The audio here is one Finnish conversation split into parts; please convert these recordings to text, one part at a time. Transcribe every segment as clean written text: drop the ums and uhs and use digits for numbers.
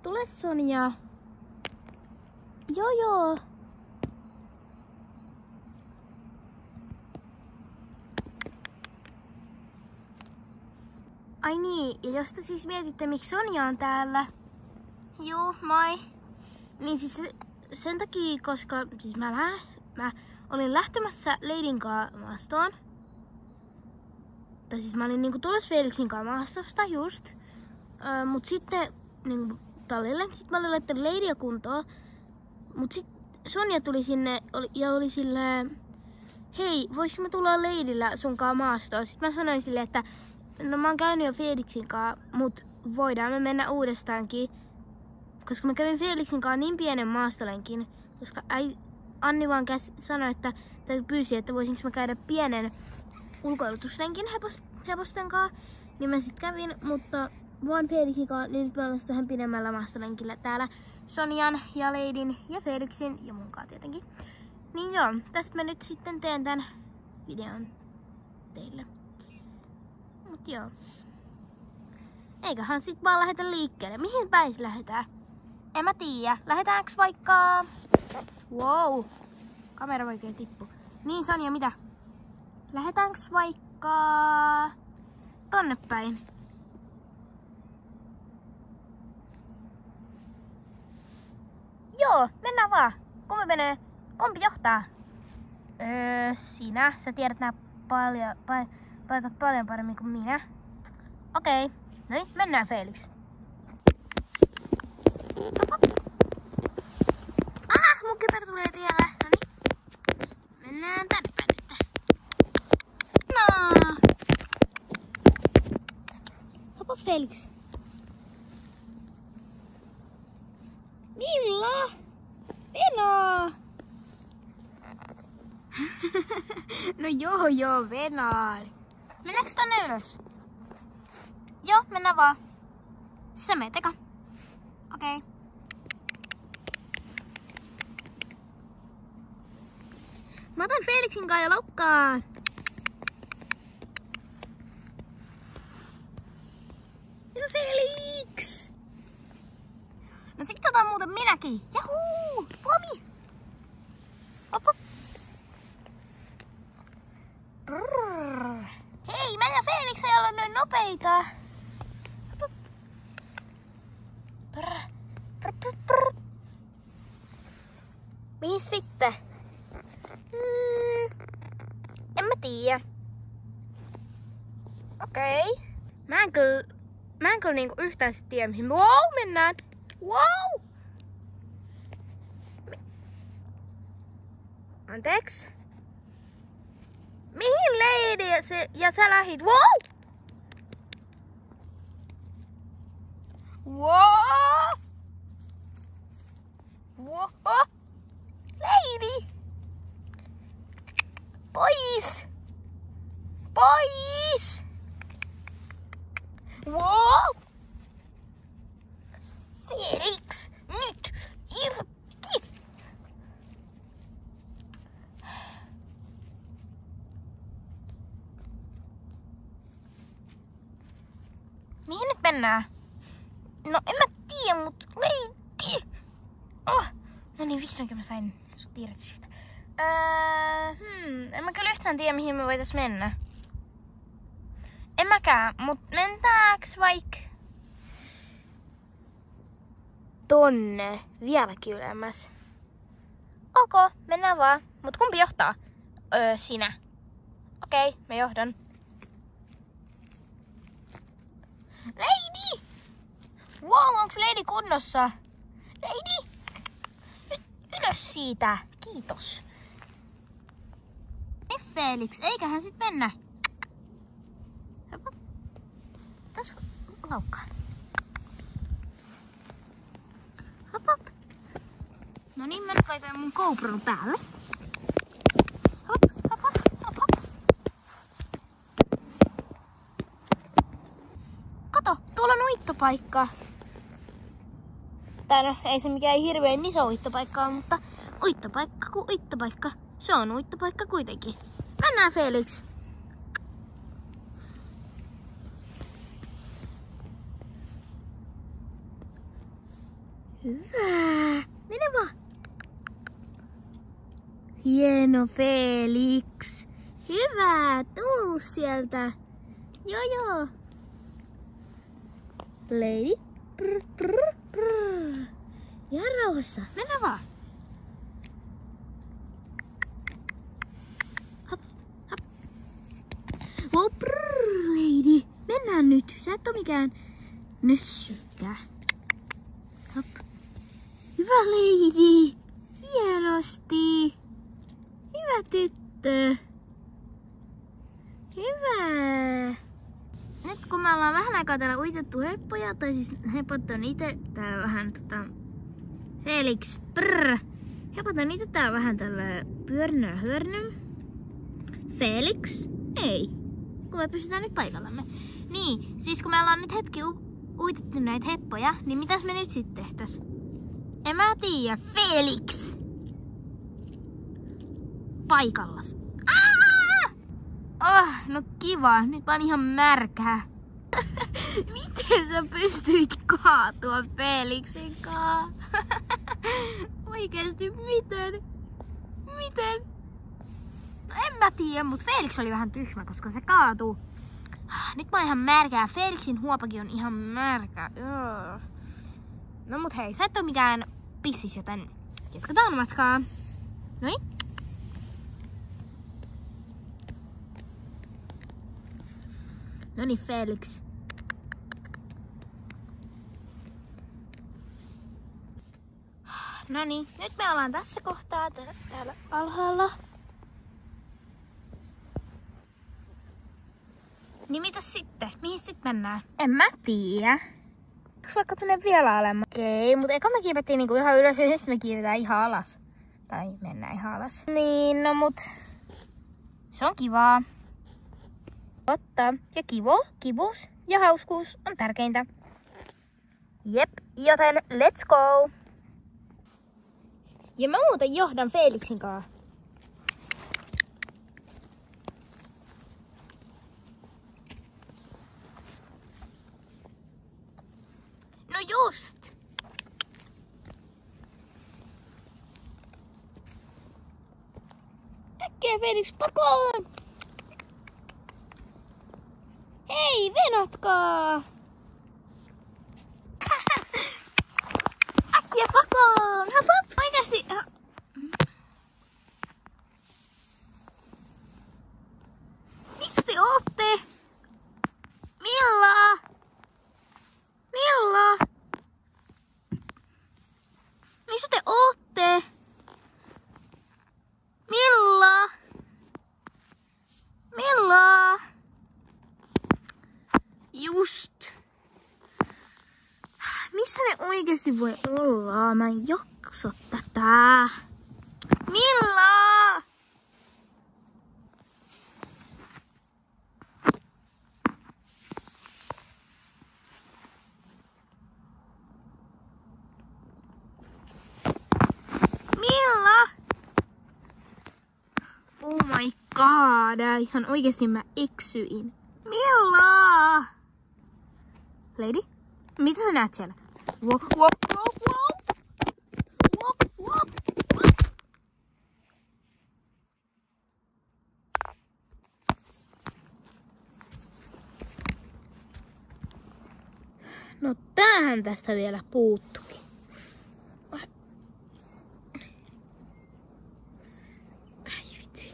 Tule Sonja. Joo. Ai niin, ja jos te siis mietitte, miksi Sonja on täällä. Juu, moi. Niin siis sen takia, koska siis mä olin lähtemässä Ladyn kanssa maastoon. Tai siis mä olin niinku tulossa Felixin kanssa maastosta just. Mut sitten niinku tallille. Sitten mä olin laittanut Ladyä kuntoon. Mut sit Sonja tuli sinne ja oli silleen, hei, voisinko mä tulla Ladyllä sunkaan maastoon? Sitten mä sanoin silleen, että no mä oon käynyt jo Felixin kanssa, mut voidaan me mennä uudestaankin. Koska mä kävin Felixin kanssa niin pienen maastolenkin, koska Anni vaan sanoi, että pyysi, että voisinko mä käydä pienen ulkoilutuslenkin hevosten kanssa. Niin mä sit kävin, mutta vaan Felixin kanssa, niin nyt mä olen vähän pidemmällä maastolenkillä täällä Sonjan ja Ladyn ja Felixin ja mun kanssa tietenkin. Niin joo, tästä mä nyt sitten teen tän videon teille. Mut joo. Eiköhän sit vaan lähetä liikkeelle. Mihin päin lähdetään? En mä tiedä. Lähdetäänkö vaikka... Wow. Kamera oikein tippu. Niin Sonja, mitä? Lähdetäänkö vaikka... tonne päin? Joo, mennään vaan. Kumpi menee? Kumpi johtaa? Sinä. Sä tiedät nää paikat paljon paremmin kuin minä. Okei. No niin, mennään Felix. Mun kypärä tulee tielle. No niin. Mennään tänne päin nyt. No. Hoppa Felix. Milla? Venaa. No joo, venaan. Mennäänkö tonne ylös? Joo, mennään vaan. Sä meet eka. Okei. Mä otan Felixin kanssa ja loukkaan. Hyvä Felix! No sit otan muuten minäkin. Jahuu! Pomi! Hop hop. Brrr. Hei, mä ja Felix ei olla noin nopeita. Hop hop. Brrr. Brrr, brrr, brrr. Mihin sitten? En mä tiedä. Okei. Mä en kyllä niinku yhtään sit tiedä mihin. Wow, mennään! Wow! Anteeksi? Mihin Lady ja sä lähit? Wow! Wow! Wow! Lady! Pois! Pois! Wow! Felix! Nyt! Irti! Mihin nyt mennään? No en mä tiedä, mut Lady! Oh. No niin, vihdoinkin mä sain sut irti siitä. En mä kyllä yhtään tiedä, mihin me voitais mennä. En mäkään, mut mentääks vaikka tonne vieläkin ylemmäs? Ok, mennään vaan. Mut kumpi johtaa? Sinä. Okei, mä johdan. Lady! Wow, onks Lady kunnossa? Lady! Ylös siitä. Kiitos. Felix, eiköhän sit mennä. Tässä laukkaan. Hop hop. No niin, mä nyt laitan mun GoPron päälle. Hop hop hop hop hop. Kato, tuolla on uittopaikka. Tai no, ei se mikään hirveän iso uittopaikka ole, mutta uittopaikka kuin uittopaikka. Se on uittopaikka kuitenkin. Mennään Felix. Hyvä. Mene vaan. Hieno Felix. Hyvä. Tuu sieltä. Joo. Lady. Brr, brr, brr. Ja rauhassa. Mennä vaan. Hop. Oh, brr, lady. Mennään nyt. Sä et oo mikään nössykkä. Hop. Hyvä lady. Hienosti. Hyvä tyttö. Hyvä. Nyt kun me ollaan vähän aikaa täällä uitettu heppoja, tai siis hepot on ite täällä vähän Felix, brrr. Hepot on ite täällä vähän tällä pyörinö hörnym. Felix, ei. Kun me pysytään nyt paikallamme. Niin, siis kun me ollaan nyt hetki uitettu näitä heppoja, niin mitäs me nyt sitten tehtäis? En mä tiedä. Felix! Paikallas. No kiva. Nyt mä oon ihan märkää. Miten sä pystyit kaatua Felixin kaa? Oikeesti miten? Miten? No en mä tiedä, mut Felix oli vähän tyhmä, koska se kaatuu. Nyt mä oon ihan märkää. Felixin huopakin on ihan märkä. No mut hei, sä et oo mikään pissis, joten jatketaan matkaa. Noin. Noniin Felix. Noniin, nyt me ollaan tässä kohtaa täällä alhaalla. Niin mitäs sitten? Mihin sit mennään? En mä tiedä. Onks vaikka tuonne vielä alemmas? Okei, mutta eka me kiivettiin niinku ihan ylös ja sitten me kiivetään ihan alas. Tai mennään ihan alas. Niin, no mut se on kivaa. Totta. Ja kivuus ja hauskuus on tärkeintä. Jep, joten let's go! Ja mä muuten johdan Felixin kaa. No just! Äkkiä Felix pakoon! Hei, venotkaa! Äkkiä pakoon! Hop hop! Oikeasti! Missä te ootte? Milla? Milla? Missä te ootte? Milla? Milla? Just. Missä ne oikeesti voi olla? Mä en jaksa tätä. Milla? Milla? Oh my god. Ihan oikeesti mä eksyin. Milla? Lady? Mitä sä näet siellä? Wop, wop, wop, wop. Wop, wop, wop. No tämähän tästä vielä puuttukin. Ai vitsi.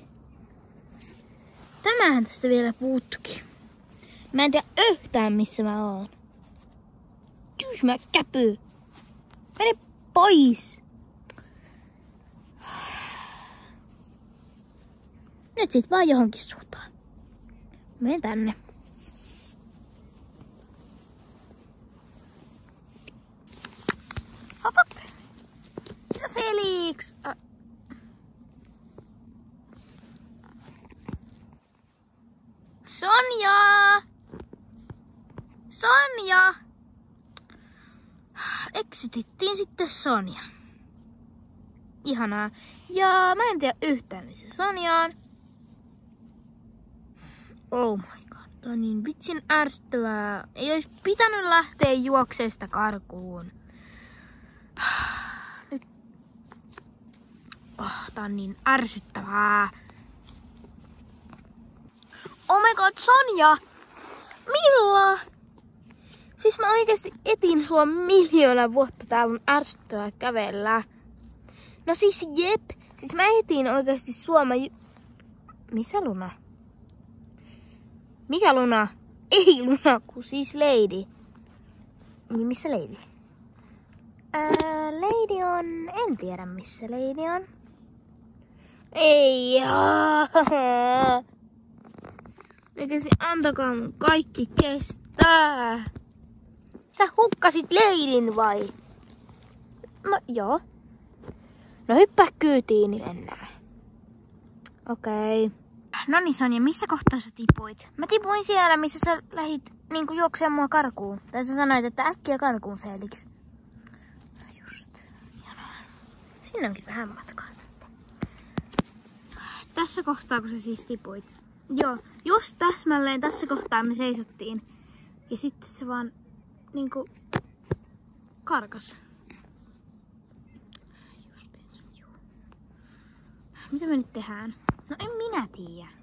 Tämähän tästä vielä puuttukin. Mä en tiedä yhtään missä mä oon. Tyhmä käpy. Mene pois. Nyt sit vaan johonkin suuntaan. Menen tänne. Hop hop. Ja Felix. Sonja! Sonja! Eksytittiin sitten Sonja. Ihanaa. Ja mä en tiedä yhtään missä Sonja on. Oh my god. Tää on niin vitsin ärsyttävää. Ei olisi pitänyt lähteä juokseesta karkuun. Nyt. Oh, tää on niin ärsyttävää. Oh my god, Sonja! Milla? Siis mä oikeesti etin sua miljoona vuotta, täällä on ärsyttävää kävellä. No siis jep, siis mä etin oikeesti sua. Missä Luna? Mikä Luna? Ei Luna, kun siis Lady. Niin missä Lady? Lady on... En tiedä missä Lady on. Ei. Oikeesti antakaa mun kaikki kestää. Sä hukkasit Ladyn vai? No joo. No hyppää kyytiin, niin mennään. Okei. No niin Sonja, missä kohtaa sä tipuit? Mä tipuin siellä, missä sä lähit niinku juoksemaan mua karkuun. Tai sä sanoit, että äkkiä karkuun, Felix. Just. Hienoa. Sinne onkin vähän matkaa sitten. Tässä kohtaa, kun sä siis tipuit. Joo, just täsmälleen tässä kohtaa me seisottiin. Ja sitten se vaan niinku karkas. Justiinsa, joo. Mitä me nyt tehdään? No en minä tiedä.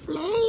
Lady!